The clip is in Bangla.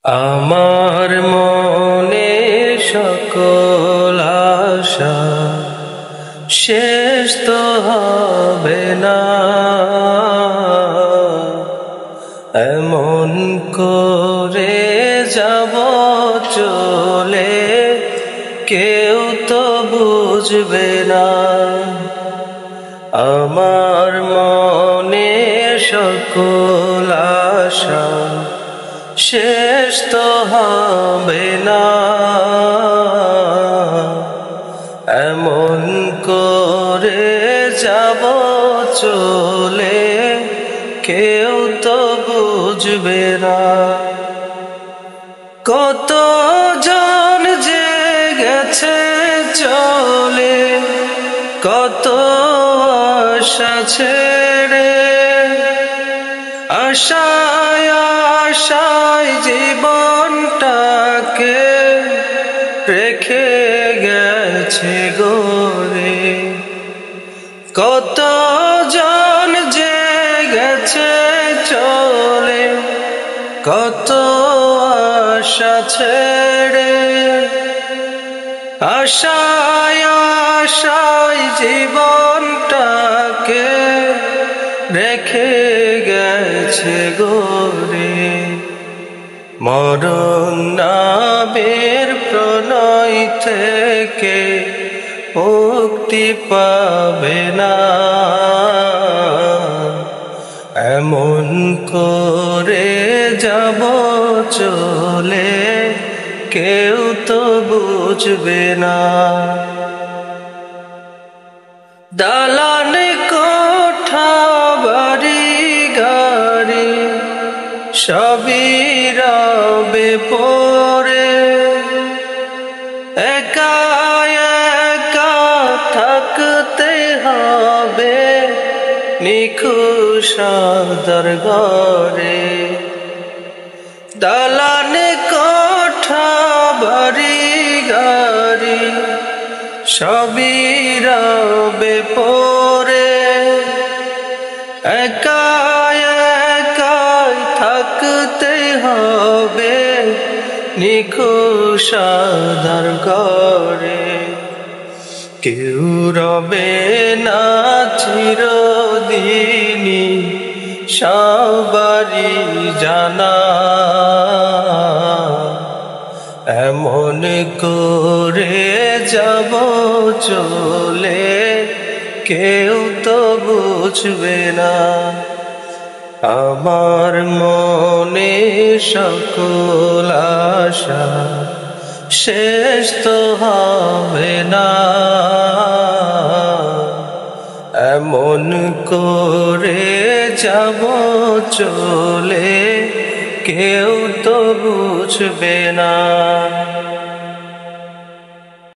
আমার মনে সকল আশা শেষ তো হবে না, এমন করে যাব চলে কেউ তো বুঝবে না। আমার মনে সকল আশা শেষ তো হবে না, এমন করে যাব চলে কেউ তো বুঝবে না। কত জন যে গেছে চলে, কত আশা ছেড়ে, আশায় আশায় জীবনটাকে রেখে গেছে গড়ে। কত জন যে গেছে চলে, কত আশা ছেড়ে, আশায় আশায় জীবনটাকে রেখে গেছে গড়ে। মরণ নামের প্রণয় থেকে মুক্তি পাবে না, এমন করে যাব চলে কেউ তো বুঝবে না। দালান কোঠা বাড়ি গাড়ি সবই রবে পড়ে, একা একা থাকতে হবে নিখুঁত ঘরে। দালান কোঠা বাড়ি গাড়ি সবই রবে পড়ে, একা একা থাকতে হবে নিখুঁত ঘরে। কেউ রবে না চিরদিনই সবারই জানা, এমন করে যাব চলে কেউ তো বুঝবে না। আমার মনে সকল আশা শেষ তো হবে না, এমন করে যাব চলে কেউ তো বুঝবে না।